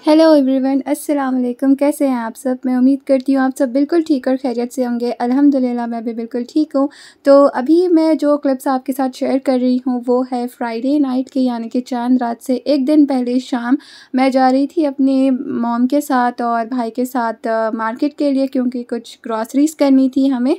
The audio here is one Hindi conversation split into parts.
हेलो एवरीवन, अस्सलाम वालेकुम। कैसे हैं आप सब? मैं उम्मीद करती हूँ आप सब बिल्कुल ठीक और खैरियत से होंगे। अल्हम्दुलिल्लाह मैं भी बिल्कुल ठीक हूँ। तो अभी मैं जो क्लिप्स आपके साथ शेयर कर रही हूँ वो है फ्राइडे नाइट की, यानी कि चांद रात से एक दिन पहले शाम मैं जा रही थी अपनी मॉम के साथ और भाई के साथ मार्केट के लिए, क्योंकि कुछ ग्रॉसरीज़ करनी थी हमें।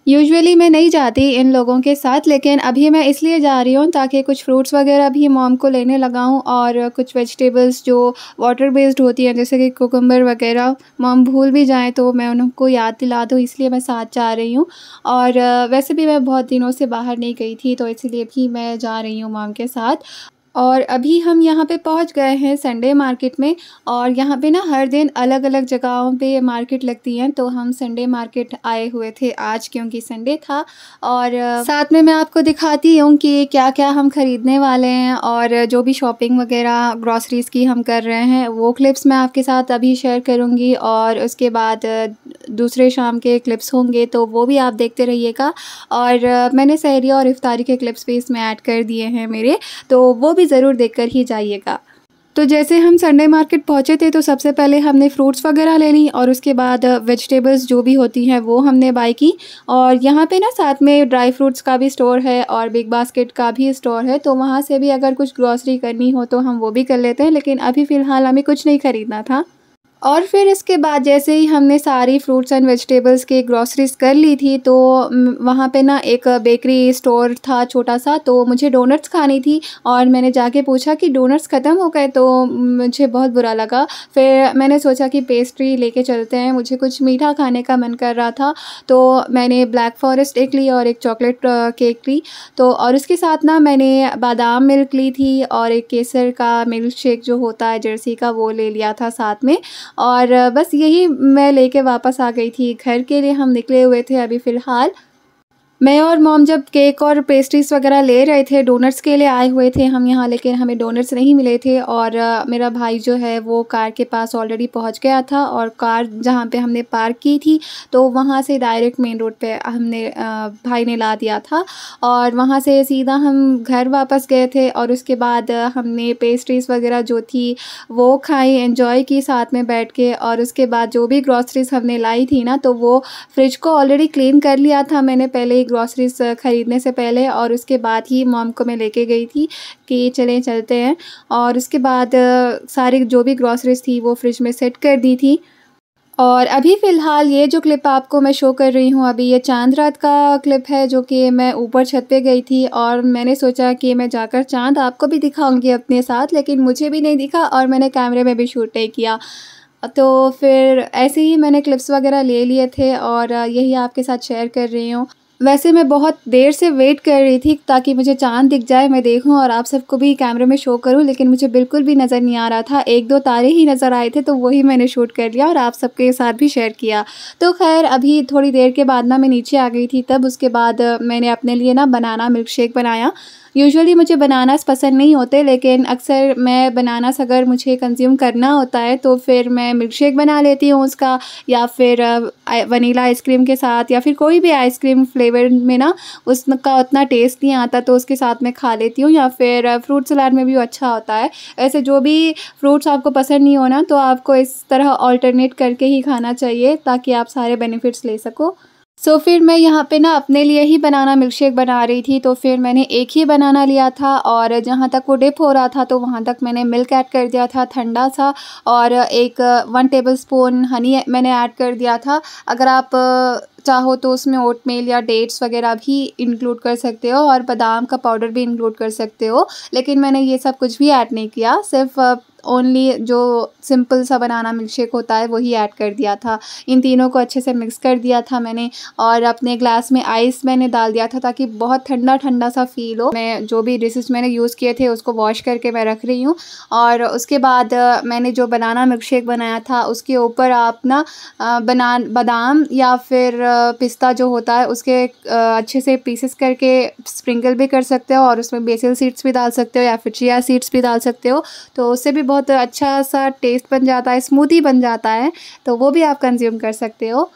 यूजुअली मैं नहीं जाती इन लोगों के साथ, लेकिन अभी मैं इसलिए जा रही हूँ ताकि कुछ फ्रूट्स वगैरह भी मॉम को लेने लगाऊँ और कुछ वेजिटेबल्स जो वाटर बेस्ड होती हैं जैसे कि कुकुम्बर वगैरह मॉम भूल भी जाएँ तो मैं उनको याद दिला दूँ, इसलिए मैं साथ जा रही हूँ। और वैसे भी मैं बहुत दिनों से बाहर नहीं गई थी तो इसलिए भी मैं जा रही हूँ मॉम के साथ। और अभी हम यहाँ पे पहुँच गए हैं संडे मार्केट में। और यहाँ पे ना हर दिन अलग-अलग जगहों पे मार्केट लगती हैं, तो हम संडे मार्केट आए हुए थे आज क्योंकि संडे था। और साथ में मैं आपको दिखाती हूँ कि क्या-क्या हम ख़रीदने वाले हैं और जो भी शॉपिंग वगैरह ग्रॉसरीज़ की हम कर रहे हैं वो क्लिप्स मैं आपके साथ अभी शेयर करूँगी। और उसके बाद दूसरे शाम के क्लिप्स होंगे तो वो भी आप देखते रहिएगा। और मैंने सहरी और इफ्तारी के क्लिप्स भी इसमें ऐड कर दिए हैं मेरे, तो वो भी ज़रूर देखकर ही जाइएगा। तो जैसे हम संडे मार्केट पहुँचे थे तो सबसे पहले हमने फ्रूट्स वगैरह ले ली और उसके बाद वेजिटेबल्स जो भी होती हैं वो हमने बाय की। और यहाँ पे ना साथ में ड्राई फ्रूट्स का भी स्टोर है और बिग बास्केट का भी स्टोर है, तो वहाँ से भी अगर कुछ ग्रॉसरी करनी हो तो हम वो भी कर लेते हैं, लेकिन अभी फ़िलहाल हमें कुछ नहीं ख़रीदना था। और फिर इसके बाद जैसे ही हमने सारी फ्रूट्स एंड वेजिटेबल्स की ग्रॉसरीज़ कर ली थी तो वहाँ पे ना एक बेकरी स्टोर था छोटा-सा, तो मुझे डोनट्स खानी थी और मैंने जाके पूछा कि डोनट्स ख़त्म हो गए, तो मुझे बहुत बुरा लगा। फिर मैंने सोचा कि पेस्ट्री लेके चलते हैं, मुझे कुछ मीठा खाने का मन कर रहा था, तो मैंने ब्लैक फ़ॉरेस्ट एक ली और एक चॉकलेट केक ली। तो और उसके साथ ना मैंने बादाम मिल्क ली थी और एक केसर का मिल्क शेक जो होता है जर्सी का वो ले लिया था साथ में। और बस यही मैं लेके वापस आ गई थी घर के लिए। हम निकले हुए थे अभी फ़िलहाल। मैं और मॉम जब केक और पेस्ट्रीज़ वगैरह ले रहे थे, डोनट्स के लिए आए हुए थे हम यहाँ, लेकिन हमें डोनट्स नहीं मिले थे। और मेरा भाई जो है वो कार के पास ऑलरेडी पहुँच गया था और कार जहाँ पे हमने पार्क की थी तो वहाँ से डायरेक्ट मेन रोड पे हमने भाई ने ला दिया था और वहाँ से सीधा हम घर वापस गए थे। और उसके बाद हमने पेस्ट्रीज़ वगैरह जो थी वो खाई, एंजॉय की साथ में बैठ के। और उसके बाद जो भी ग्रॉसरीज़ हमने लाई थी ना तो वो फ्रिज को ऑलरेडी क्लीन कर लिया था मैंने पहले ही ग्रॉसरीज़ ख़रीदने से पहले, और उसके बाद ही मॉम को मैं लेके गई थी कि चलें चलते हैं। और उसके बाद सारी जो भी ग्रॉसरीज़ थी वो फ्रिज में सेट कर दी थी। और अभी फ़िलहाल ये जो क्लिप आपको मैं शो कर रही हूँ अभी ये चाँद रात का क्लिप है, जो कि मैं ऊपर छत पे गई थी और मैंने सोचा कि मैं जाकर चाँद आपको भी दिखाऊँगी अपने साथ, लेकिन मुझे भी नहीं दिखा और मैंने कैमरे में भी शूट नहीं किया। तो फिर ऐसे ही मैंने क्लिप्स वगैरह ले लिए थे और यही आपके साथ शेयर कर रही हूँ। वैसे मैं बहुत देर से वेट कर रही थी ताकि मुझे चाँद दिख जाए, मैं देखूँ और आप सबको भी कैमरे में शो करूँ, लेकिन मुझे बिल्कुल भी नज़र नहीं आ रहा था। 1-2 तारे ही नज़र आए थे तो वही मैंने शूट कर लिया और आप सबके साथ भी शेयर किया। तो ख़ैर अभी थोड़ी देर के बाद ना मैं नीचे आ गई थी, तब उसके बाद मैंने अपने लिए ना बनाना मिल्क शेक बनाया। यूजुअली मुझे बनानास पसंद नहीं होते, लेकिन अक्सर मैं बनानास अगर मुझे कंज़्यूम करना होता है तो फिर मैं मिल्क शेक बना लेती हूँ उसका, या फिर वनीला आइसक्रीम के साथ, या फिर कोई भी आइसक्रीम फ्लेवर में ना उसका उतना टेस्ट नहीं आता तो उसके साथ मैं खा लेती हूँ, या फिर फ्रूट सलाद में भी अच्छा होता है। ऐसे जो भी फ्रूट्स आपको पसंद नहीं हो ना तो आपको इस तरह अल्टरनेट करके ही खाना चाहिए ताकि आप सारे बेनिफिट्स ले सको। फिर मैं यहाँ पे ना अपने लिए ही बनाना मिल्क शेक बना रही थी, तो फिर मैंने एक ही बनाना लिया था और जहाँ तक वो डिप हो रहा था तो वहाँ तक मैंने मिल्क ऐड कर दिया था ठंडा सा, और 1 टेबलस्पून हनी मैंने ऐड कर दिया था। अगर आप चाहो तो उसमें ओटमील या डेट्स वगैरह भी इंक्लूड कर सकते हो और बादाम का पाउडर भी इंक्लूड कर सकते हो, लेकिन मैंने ये सब कुछ भी ऐड नहीं किया, सिर्फ ओनली जो सिंपल सा बनाना मिल्क शेक होता है वही ऐड कर दिया था। इन तीनों को अच्छे से मिक्स कर दिया था मैंने और अपने ग्लास में आइस मैंने डाल दिया था ताकि बहुत ठंडा ठंडा सा फील हो। मैं जो भी डिशेस मैंने यूज़ किए थे उसको वॉश करके मैं रख रही हूँ। और उसके बाद मैंने जो बनाना मिल्क शेक बनाया था उसके ऊपर आप ना बादाम या फिर पिस्ता जो होता है उसके अच्छे से पीसेस करके स्प्रिंकल भी कर सकते हो और उसमें बेसिल सीड्स भी डाल सकते हो या फिर चिया सीड्स भी डाल सकते हो, तो उससे भी बहुत अच्छा सा टेस्ट बन जाता है, स्मूदी बन जाता है, तो वो भी आप कंज्यूम कर सकते हो।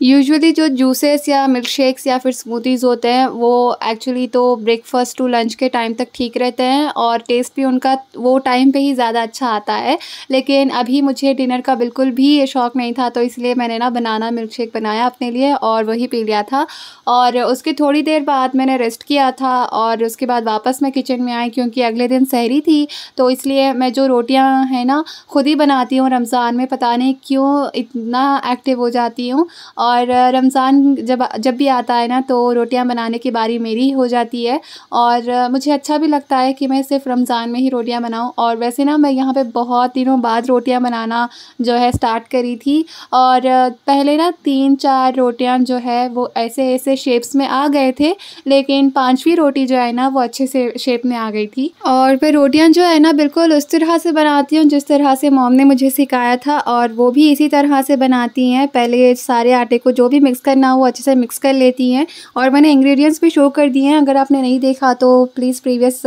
यूजुअली जो जूसेस या मिल्क शेक्स या फिर स्मूदीज़ होते हैं वो एक्चुअली तो ब्रेकफास्ट टू लंच के टाइम तक ठीक रहते हैं और टेस्ट भी उनका वो टाइम पे ही ज़्यादा अच्छा आता है। लेकिन अभी मुझे डिनर का बिल्कुल भी ये शौक़ नहीं था, तो इसलिए मैंने ना बनाना मिल्क शेक बनाया अपने लिए और वही पी लिया था। और उसके थोड़ी देर बाद मैंने रेस्ट किया था और उसके बाद वापस मैं किचन में आई, क्योंकि अगले दिन सहरी थी। तो इसलिए मैं जो रोटियां हैं ना खुद ही बनाती हूँ रमज़ान में, पता नहीं क्यों इतना एक्टिव हो जाती हूँ। और रमज़ान जब जब भी आता है ना तो रोटियां बनाने की बारी मेरी हो जाती है और मुझे अच्छा भी लगता है कि मैं सिर्फ रमज़ान में ही रोटियां बनाऊं। और वैसे ना मैं यहाँ पे बहुत दिनों बाद रोटियां बनाना जो है स्टार्ट करी थी और पहले ना 3-4 रोटियां जो है वो ऐसे ऐसे शेप्स में आ गए थे, लेकिन 5वीं रोटी जो है ना वो अच्छे से शेप में आ गई थी। और फिर रोटियां जो है ना बिल्कुल उस तरह से बनाती हूँ जिस तरह से मॉम ने मुझे सिखाया था, और वो भी इसी तरह से बनाती हैं। पहले सारे आटे को जो भी मिक्स करना हो वो अच्छे से मिक्स कर लेती हैं और मैंने इंग्रेडिएंट्स भी शो कर दिए हैं। अगर आपने नहीं देखा तो प्लीज़ प्रीवियस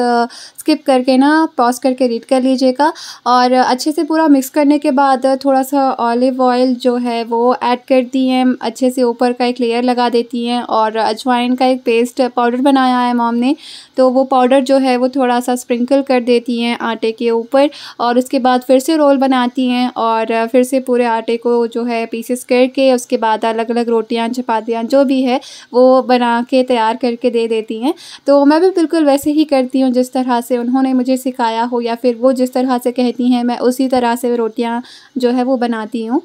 स्किप करके ना पॉज करके रीड कर लीजिएगा। और अच्छे से पूरा मिक्स करने के बाद थोड़ा सा ऑलिव ऑयल जो है वो ऐड करती हैं, अच्छे से ऊपर का एक लेयर लगा देती हैं। और अजवाइन का एक पेस्ट पाउडर बनाया है मॉम ने, तो वो पाउडर जो है वो थोड़ा सा स्प्रिंकल कर देती हैं आटे के ऊपर और उसके बाद फिर से रोल बनाती हैं और फिर से पूरे आटे को जो है पीसेस करके उसके बाद अलग अलग रोटियां चपातियां जो भी है वो बना के तैयार करके दे देती हैं। तो मैं भी बिल्कुल वैसे ही करती हूँ जिस तरह से उन्होंने मुझे सिखाया हो, या फिर वो जिस तरह से कहती हैं मैं उसी तरह से रोटियां जो है वो बनाती हूँ।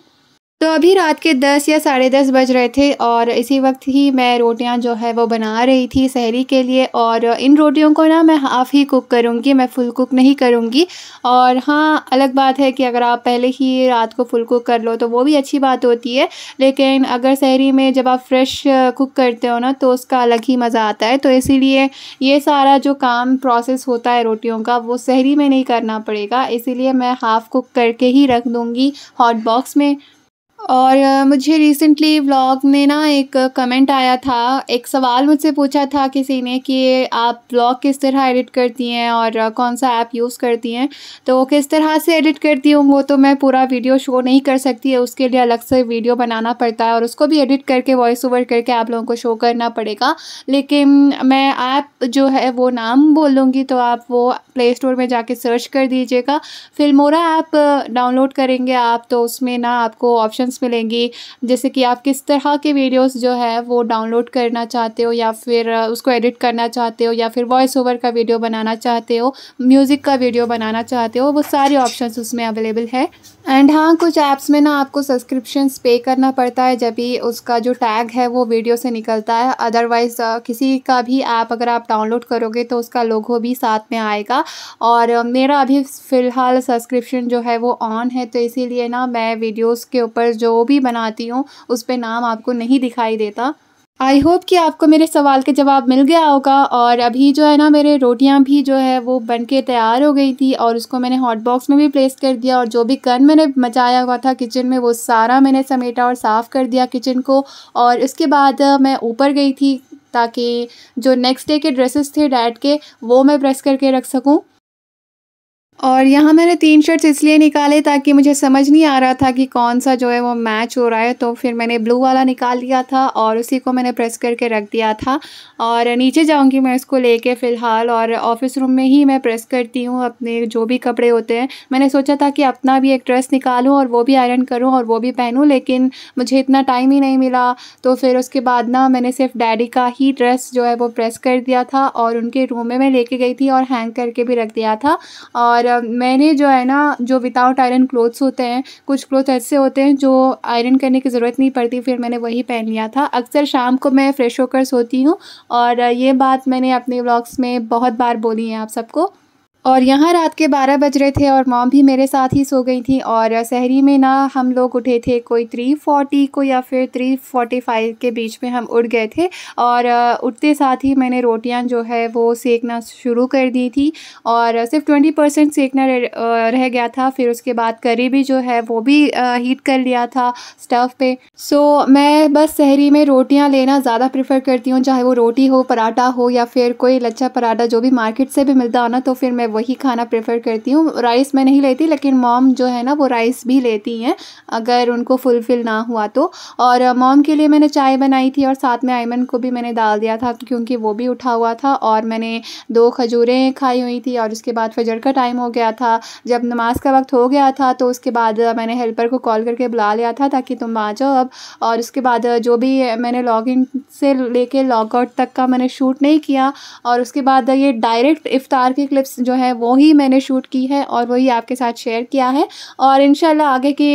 तो अभी रात के 10 या साढ़े 10 बज रहे थे और इसी वक्त ही मैं रोटियां जो है वो बना रही थी सहरी के लिए। और इन रोटियों को ना मैं हाफ़ ही कुक करूँगी, मैं फुल कुक नहीं करूँगी। और हाँ, अलग बात है कि अगर आप पहले ही रात को फुल कुक कर लो तो वो भी अच्छी बात होती है, लेकिन अगर सहरी में जब आप फ्रेश कुक करते हो ना तो उसका अलग ही मज़ा आता है। तो इसीलिए ये सारा जो काम प्रोसेस होता है रोटियों का वो सहरी में नहीं करना पड़ेगा, इसीलिए मैं हाफ़ कुक करके ही रख दूँगी हॉट बॉक्स में। और मुझे रिसेंटली व्लॉग में ना एक कमेंट आया था, एक सवाल मुझसे पूछा था किसी ने कि आप व्लॉग किस तरह एडिट करती हैं और कौन सा ऐप यूज़ करती हैं। तो किस तरह से एडिट करती हूँ वो तो मैं पूरा वीडियो शो नहीं कर सकती है, उसके लिए अलग से वीडियो बनाना पड़ता है और उसको भी एडिट करके वॉइस ओवर करके आप लोगों को शो करना पड़ेगा। लेकिन मैं ऐप जो है वो नाम बोल दूँगी, तो आप वो प्ले स्टोर में जाके सर्च कर दीजिएगा। फिल्मोरा ऐप डाउनलोड करेंगे आप तो उसमें ना आपको ऑप्शंस मिलेंगी, जैसे कि आप किस तरह के वीडियोस जो है वो डाउनलोड करना चाहते हो या फिर उसको एडिट करना चाहते हो या फिर वॉइस ओवर का वीडियो बनाना चाहते हो, म्यूज़िक का वीडियो बनाना चाहते हो, वो सारे ऑप्शंस उसमें अवेलेबल है। एंड हाँ, कुछ ऐप्स में ना आपको सब्सक्रिप्शंस पे करना पड़ता है जब भी उसका जो टैग है वो वीडियो से निकलता है। अदरवाइज़ किसी का भी ऐप अगर आप डाउनलोड करोगे तो उसका लोगो भी साथ में आएगा। और मेरा अभी फ़िलहाल सब्सक्रिप्शन जो है वो ऑन है, तो इसीलिए ना मैं वीडियोस के ऊपर जो भी बनाती हूँ उस पे नाम आपको नहीं दिखाई देता। आई होप कि आपको मेरे सवाल का जवाब मिल गया होगा। और अभी जो है ना मेरे रोटियां भी जो है वो बन के तैयार हो गई थी और उसको मैंने हॉट बॉक्स में भी प्लेस कर दिया और जो भी गंद मैंने मचाया हुआ था किचन में वो सारा मैंने समेटा और साफ़ कर दिया किचन को। और इसके बाद मैं ऊपर गई थी ताकि जो नेक्स्ट डे के ड्रेसेस थे डैड के वो मैं प्रेस करके रख सकूँ। और यहाँ मैंने 3 शर्ट्स इसलिए निकाले ताकि मुझे समझ नहीं आ रहा था कि कौन सा जो है वो मैच हो रहा है, तो फिर मैंने ब्लू वाला निकाल लिया था और उसी को मैंने प्रेस करके रख दिया था। और नीचे जाऊँगी मैं इसको लेके फ़िलहाल, और ऑफ़िस रूम में ही मैं प्रेस करती हूँ अपने जो भी कपड़े होते हैं। मैंने सोचा था कि अपना भी एक ड्रेस निकालूँ और वो भी आयरन करूँ और वो भी पहनूँ, लेकिन मुझे इतना टाइम ही नहीं मिला। तो फिर उसके बाद ना मैंने सिर्फ डैडी का ही ड्रेस जो है वो प्रेस कर दिया था और उनके रूम में मैं लेके गई थी और हैंग करके भी रख दिया था। और मैंने जो है ना जो विदाउट आयरन क्लोथ्स होते हैं, कुछ क्लोथ ऐसे होते हैं जो आयरन करने की ज़रूरत नहीं पड़ती, फिर मैंने वही पहन लिया था। अक्सर शाम को मैं फ्रेश होकर सोती हूँ और ये बात मैंने अपने व्लॉग्स में बहुत बार बोली है आप सबको। और यहाँ रात के 12 बज रहे थे और मॉम भी मेरे साथ ही सो गई थी। और सहरी में ना हम लोग उठे थे कोई 3:40 को या फिर 3:45 के बीच में हम उठ गए थे। और उठते साथ ही मैंने रोटियां जो है वो सेकना शुरू कर दी थी और सिर्फ 20% सेकना रह गया था। फिर उसके बाद करी भी जो है वो भी हीट कर लिया था स्टव पे। सो मैं बस सहरी में रोटियां लेना ज़्यादा प्रेफर करती हूँ, चाहे वो रोटी हो, पराठा हो या फिर कोई लच्छा पराठा जो भी मार्केट से भी मिलता हो ना, तो फिर मैं वही खाना प्रेफर करती हूँ। राइस मैं नहीं लेती, लेकिन मॉम जो है ना वो राइस भी लेती हैं अगर उनको फुलफ़िल ना हुआ तो। और मॉम के लिए मैंने चाय बनाई थी और साथ में अयमन को भी मैंने डाल दिया था क्योंकि वो भी उठा हुआ था। और मैंने 2 खजूरें खाई हुई थी और उसके बाद फजर का टाइम हो गया था। जब नमाज़ का वक्त हो गया था तो उसके बाद मैंने हेल्पर को कॉल करके बुला लिया था ताकि तुम आ जाओ अब। और उसके बाद जो भी मैंने लॉगिन से लेके लॉग आउट तक का मैंने शूट नहीं किया। और उसके बाद ये डायरेक्ट इफ्तार की क्लिप्स जो है वो ही मैंने शूट की है और वही आपके साथ शेयर किया है। और इंशाल्लाह आगे के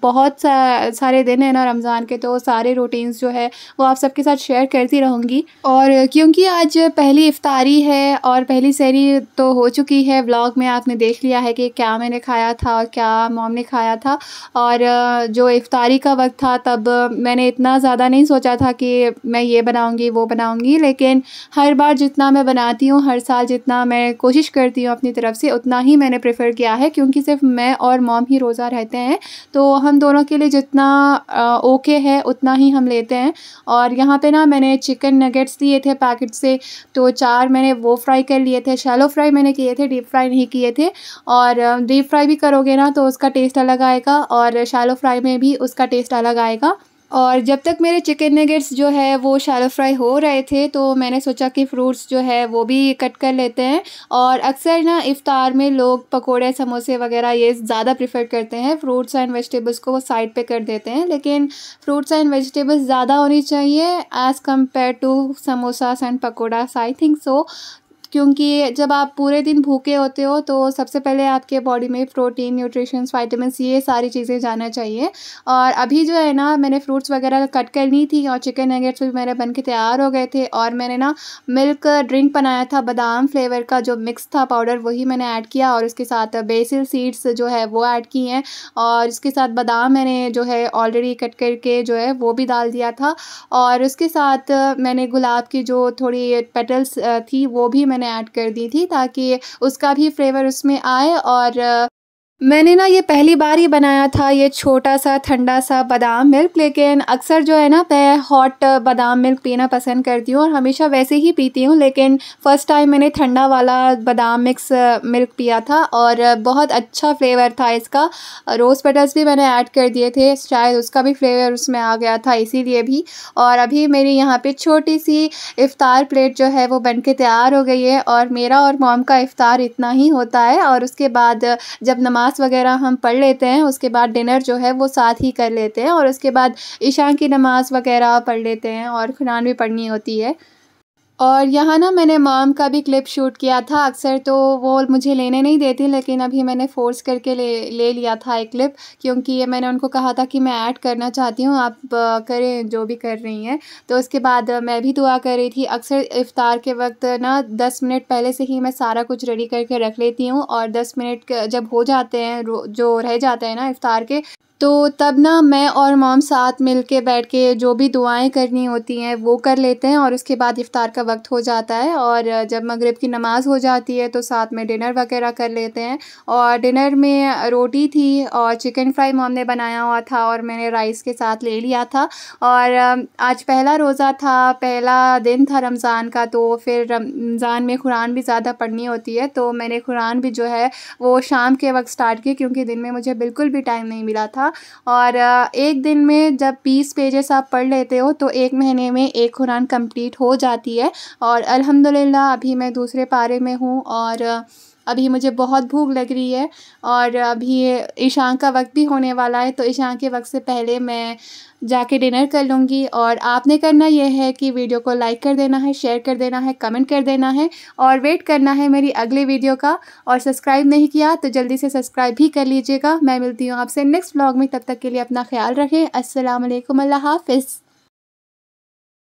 बहुत सारे दिन हैं ना रमज़ान के, तो सारे रूटीन्स जो है वो आप सबके साथ शेयर करती रहूँगी। और क्योंकि आज पहली इफ्तारी है और पहली सहरी तो हो चुकी है, व्लॉग में आपने देख लिया है कि क्या मैंने खाया था और क्या मॉम ने खाया था। और जो इफ्तारी का वक्त था तब मैंने इतना ज़्यादा नहीं सोचा था कि मैं ये बनाऊँगी वो बनाऊँगी, लेकिन हर बार जितना मैं बनाती हूँ, हर साल जितना मैं कोशिश करती हूँ अपनी तरफ से, उतना ही मैंने प्रेफर किया है क्योंकि सिर्फ मैं और मॉम ही रोज़ा रहते हैं, तो हम दोनों के लिए जितना ओके है उतना ही हम लेते हैं। और यहाँ पे ना मैंने चिकन नगेट्स लिए थे पैकेट से, तो 4 मैंने वो फ्राई कर लिए थे। शैलो फ्राई मैंने किए थे, डीप फ्राई नहीं किए थे। और डीप फ्राई भी करोगे ना तो उसका टेस्ट अलग आएगा और शैलो फ्राई में भी उसका टेस्ट अलग आएगा। और जब तक मेरे चिकन नगेट्स जो है वो शैलो फ्राई हो रहे थे तो मैंने सोचा कि फ्रूट्स जो है वो भी कट कर लेते हैं। और अक्सर ना इफ़्तार में लोग पकोड़े समोसे वगैरह ये ज़्यादा प्रेफर करते हैं, फ्रूट्स एंड वेजिटेबल्स को वो साइड पे कर देते हैं। लेकिन फ्रूट्स एंड वेजिटेबल्स ज़्यादा होनी चाहिए as compare to samosas and pakoras, I think so. क्योंकि जब आप पूरे दिन भूखे होते हो तो सबसे पहले आपके बॉडी में प्रोटीन, न्यूट्रिशंस, विटामिन्स ये सारी चीज़ें जाना चाहिए। और अभी जो है ना मैंने फ्रूट्स वगैरह कट कर ली थी और चिकन नगेट्स भी मेरे बन के तैयार हो गए थे। और मैंने ना मिल्क ड्रिंक बनाया था, बादाम फ्लेवर का जो मिक्स था पाउडर, वही मैंने ऐड किया और उसके साथ बेसिल सीड्स जो है वो ऐड की हैं। और इसके साथ बादाम मैंने जो है ऑलरेडी कट करके जो है वो भी डाल दिया था। और उसके साथ मैंने गुलाब की जो थोड़ी पेटल्स थी वो भी मैंने ऐड कर दी थी ताकि उसका भी फ्लेवर उसमें आए। और मैंने ना ये पहली बार ही बनाया था ये छोटा-सा ठंडा-सा बादाम मिल्क, लेकिन अक्सर जो है ना मैं हॉट बादाम मिल्क पीना पसंद करती हूँ और हमेशा वैसे ही पीती हूँ, लेकिन फ़र्स्ट टाइम मैंने ठंडा वाला बादाम मिक्स मिल्क पिया था और बहुत अच्छा फ्लेवर था इसका। रोज़ पेटल्स भी मैंने ऐड कर दिए थे, शायद उसका भी फ्लेवर उसमें आ गया था इसीलिए भी। और अभी मेरी यहाँ पे छोटी-सी इफ़्तार प्लेट जो है वो बन के तैयार हो गई है और मेरा और मॉम का इफ़्तार इतना ही होता है। और उसके बाद जब नमाज़ वगैरह हम पढ़ लेते हैं उसके बाद डिनर जो है वो साथ ही कर लेते हैं और उसके बाद इशा की नमाज़ वगैरह पढ़ लेते हैं और कुरान भी पढ़नी होती है। और यहाँ ना मैंने मॉम का भी क्लिप शूट किया था, अक्सर तो वो मुझे लेने नहीं देती, लेकिन अभी मैंने फ़ोर्स करके ले लिया था एक क्लिप, क्योंकि ये मैंने उनको कहा था कि मैं ऐड करना चाहती हूँ, आप करें जो भी कर रही हैं। तो उसके बाद मैं भी दुआ कर रही थी। अक्सर इफ़्तार के वक्त ना 10 मिनट पहले से ही मैं सारा कुछ रेडी करके रख लेती हूँ और 10 मिनट जब हो जाते हैं जो रह जाते हैं ना इफ़्तार के, तो तब ना मैं और मॉम साथ मिल के बैठ के जो भी दुआएं करनी होती हैं वो कर लेते हैं और उसके बाद इफ़्तार का वक्त हो जाता है। और जब मगरिब की नमाज़ हो जाती है तो साथ में डिनर वगैरह कर लेते हैं। और डिनर में रोटी थी और चिकन फ्राई मॉम ने बनाया हुआ था और मैंने राइस के साथ ले लिया था। और आज पहला रोज़ा था, पहला दिन था रमज़ान का, तो फिर रमज़ान में कुरान भी ज़्यादा पढ़नी होती है, तो मैंने कुरान भी जो है वो शाम के वक्त स्टार्ट की क्योंकि दिन में मुझे बिल्कुल भी टाइम नहीं मिला था। और एक दिन में जब 20 पेजेस आप पढ़ लेते हो तो एक महीने में एक कुरान कंप्लीट हो जाती है। और अल्हम्दुलिल्लाह अभी मैं दूसरे पारे में हूँ और अभी मुझे बहुत भूख लग रही है और अभी इशान का वक्त भी होने वाला है, तो इशान के वक्त से पहले मैं जाके डिनर कर लूँगी। और आपने करना ये है कि वीडियो को लाइक कर देना है, शेयर कर देना है, कमेंट कर देना है और वेट करना है मेरी अगले वीडियो का। और सब्सक्राइब नहीं किया तो जल्दी से सब्सक्राइब भी कर लीजिएगा। मैं मिलती हूँ आपसे नेक्स्ट व्लॉग में, तब तक के लिए अपना ख्याल रखें। अस्सलाम वालेकुम, अल्लाह हाफ़िज़।